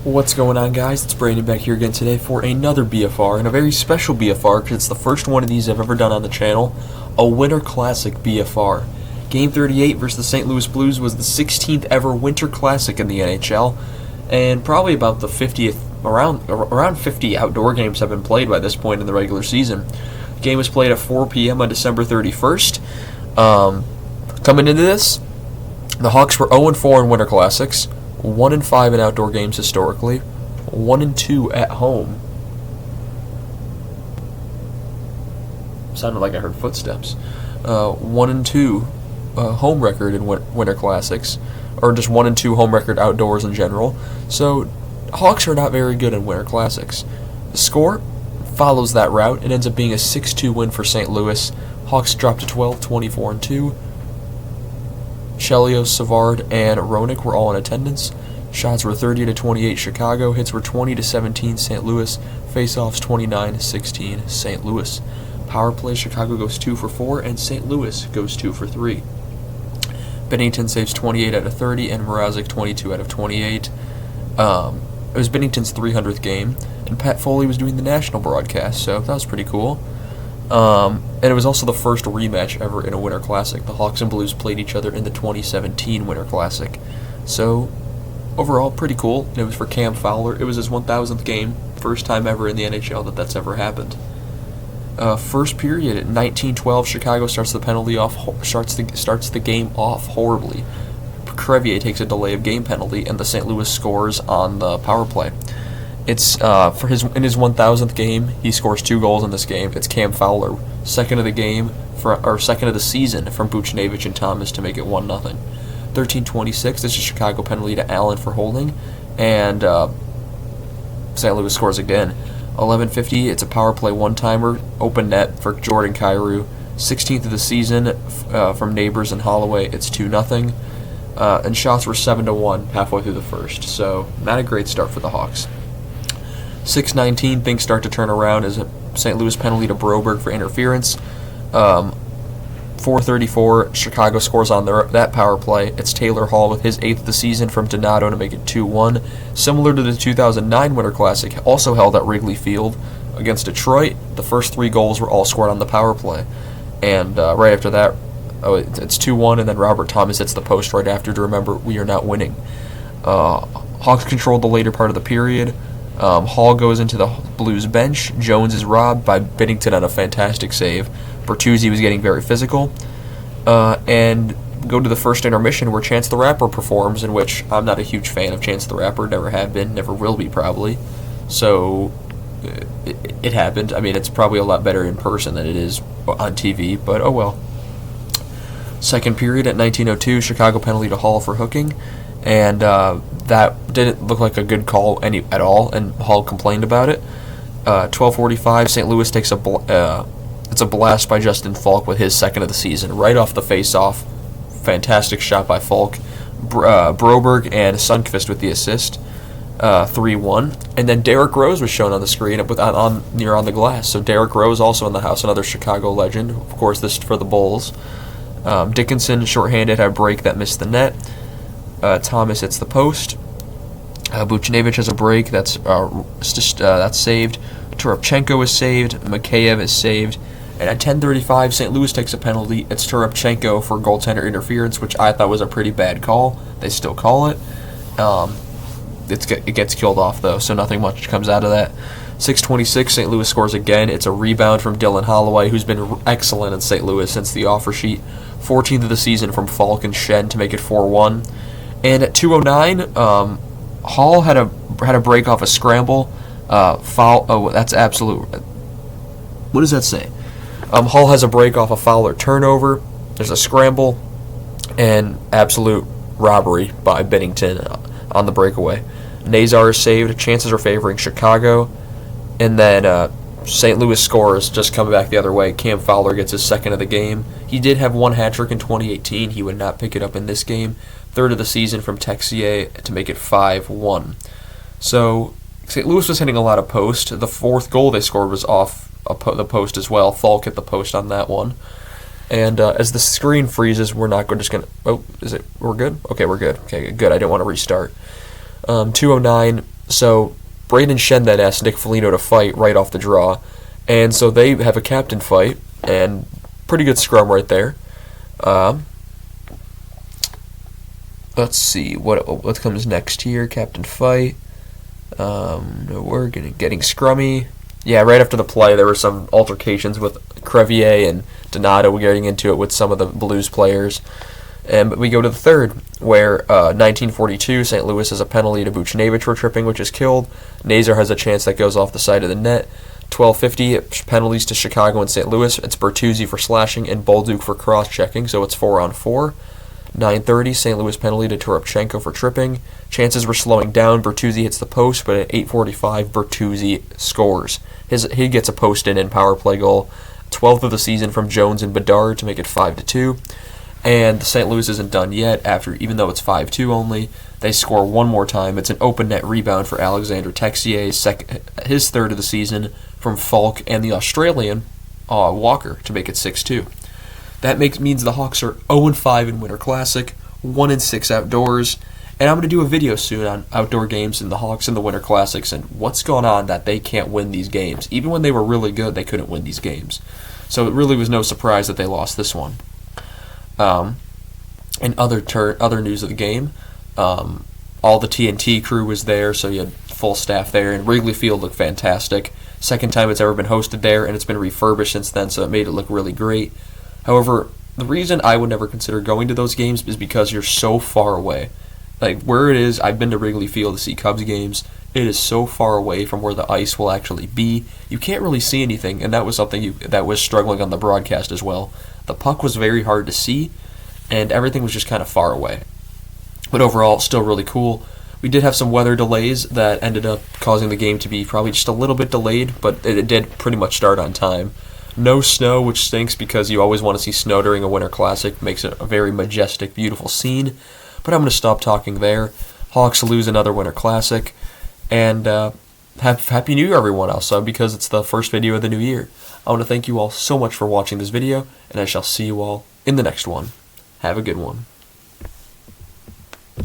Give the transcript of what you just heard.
What's going on, guys? It's Brandon back here again today for another BFR, and a very special BFR because it's the first one of these I've ever done on the channel, a Winter Classic BFR. Game 38 versus the St. Louis Blues was the 16th ever Winter Classic in the NHL, and probably about the 50th, around 50 outdoor games have been played by this point in the regular season. The game was played at 4 p.m. on December 31st. Coming into this, the Hawks were 0-4 in Winter Classics, 1-5 in outdoor games historically, 1-2 at home. Sounded like I heard footsteps. 1-2 home record in Winter Classics, or just 1-2 home record outdoors in general. So Hawks are not very good in Winter Classics. The score follows that route. It ends up being a 6-2 win for St. Louis. Hawks dropped to 12, 24-2. Chelios, Savard, and Roenick were all in attendance. Shots were 30-28 Chicago. Hits were 20-17 St. Louis. Faceoffs 29-16 St. Louis. Power play, Chicago goes 2 for 4, and St. Louis goes 2 for 3. Bennington saves 28 out of 30, and Mrazek 22 out of 28. It was Bennington's 300th game, and Pat Foley was doing the national broadcast, so that was pretty cool. And it was also the first rematch ever in a Winter Classic. The Hawks and Blues played each other in the 2017 Winter Classic. So, overall, pretty cool. And it was for Cam Fowler. It was his 1,000th game. First time ever in the NHL that's ever happened. First period at 19:12, Chicago starts the game off horribly. Crevier takes a delay of game penalty, and the St. Louis scores on the power play. It's in his 1,000th game, he scores 2 goals in this game. It's Cam Fowler, second of the season from Buchnevich and Thomas to make it 1-0. 13:26, this is a Chicago penalty to Allen for holding, and St. Louis scores again. 11:50, it's a power play one-timer, open net for Jordan Kyrou. 16th of the season from Neighbors and Holloway, it's 2-0. And shots were 7-1 halfway through the first, so not a great start for the Hawks. 6:19, things start to turn around as a St. Louis penalty to Broberg for interference. 4:34, Chicago scores on that power play. It's Taylor Hall with his 8th of the season from Donato to make it 2-1. Similar to the 2009 Winter Classic, also held at Wrigley Field against Detroit. The first 3 goals were all scored on the power play. And right after that, it's 2-1, and then Robert Thomas hits the post right after to remember we are not winning. Hawks controlled the later part of the period. Hall goes into the Blues bench. Jones is robbed by Bennington on a fantastic save. Bertuzzi was getting very physical. And go to the first intermission where Chance the Rapper performs, in which I'm not a huge fan of Chance the Rapper, never have been, never will be probably. So it happened. I mean, it's probably a lot better in person than it is on TV, but oh well. Second period at 19:02, Chicago penalty to Hall for hooking, and that didn't look like a good call at all, and Hall complained about it. 12:45, St. Louis takes it's a blast by Justin Falk with his second of the season, right off the face-off. Fantastic shot by Falk. Broberg and Sundqvist with the assist. 3-1, and then Derrick Rose was shown on the screen on the glass. So Derrick Rose also in the house, another Chicago legend. Of course, this for the Bulls. Dickinson, shorthanded, had a break that missed the net. Thomas hits the post. Buchnevich has a break that's saved. Turapchenko is saved. Mikheyev is saved. And at 10:35, St. Louis takes a penalty. It's Turapchenko for goaltender interference, which I thought was a pretty bad call. They still call it. It gets killed off, though, so nothing much comes out of that. 6:26, St. Louis scores again. It's a rebound from Dylan Holloway, who's been excellent in St. Louis since the offer sheet. 14th of the season from Falk and Shen to make it 4-1. And at 2:09, Hall had a break off a scramble. Foul. Oh, that's absolute. What does that say? Hall has a break off a foul or turnover. There's a scramble, and absolute robbery by Bennington on the breakaway. Nazar is saved. Chances are favoring Chicago. And then St. Louis scores, just coming back the other way. Cam Fowler gets his second of the game. He did have one hat-trick in 2018. He would not pick it up in this game. Third of the season from Texier to make it 5-1. So St. Louis was hitting a lot of post. The 4th goal they scored was off the post as well. Falk hit the post on that one. And as the screen freezes, we're not just going to... Oh, is it? We're good? Okay, we're good. Okay, good. I didn't want to restart. 2:09, So Braden Shen then asked Nick Foligno to fight right off the draw, and so they have a captain fight, and pretty good scrum right there. Let's see what comes next here. Captain fight. We're getting scrummy. Yeah, right after the play, there were some altercations with Crevier and Donato getting into it with some of the Blues players. And we go to the third, where 1942, St. Louis has a penalty to Vucinovic for tripping, which is killed. Nazar has a chance that goes off the side of the net. 12:50, penalties to Chicago and St. Louis. It's Bertuzzi for slashing and Bolduc for cross-checking, so it's 4-on-4. 9:30, St. Louis penalty to Toropchenko for tripping. Chances were slowing down. Bertuzzi hits the post, but at 8:45, Bertuzzi scores. He gets a post-in power play goal. 12th of the season from Jones and Bedard to make it 5-2. And St. Louis isn't done yet. Even though it's 5-2 only, they score one more time. It's an open net rebound for Alexander Texier, his third of the season, from Falk and the Australian Walker to make it 6-2. That means the Hawks are 0-5 in Winter Classic, 1-6 outdoors, and I'm going to do a video soon on outdoor games in the Hawks and the Winter Classics and what's going on that they can't win these games. Even when they were really good, they couldn't win these games. So it really was no surprise that they lost this one. And other news of the game, all the TNT crew was there, so you had full staff there, and Wrigley Field looked fantastic. Second time it's ever been hosted there, and it's been refurbished since then, so it made it look really great. However, the reason I would never consider going to those games is because you're so far away. Like, where it is, I've been to Wrigley Field to see Cubs games. It is so far away from where the ice will actually be. You can't really see anything, and that was something that was struggling on the broadcast as well. The puck was very hard to see, and everything was just kind of far away. But overall, still really cool. We did have some weather delays that ended up causing the game to be probably just a little bit delayed, but it did pretty much start on time. No snow, which stinks because you always want to see snow during a Winter Classic. Makes it a very majestic, beautiful scene. But I'm going to stop talking there. Hawks lose another Winter Classic. And Happy New Year, everyone else, because it's the first video of the new year. I want to thank you all so much for watching this video, and I shall see you all in the next one. Have a good one.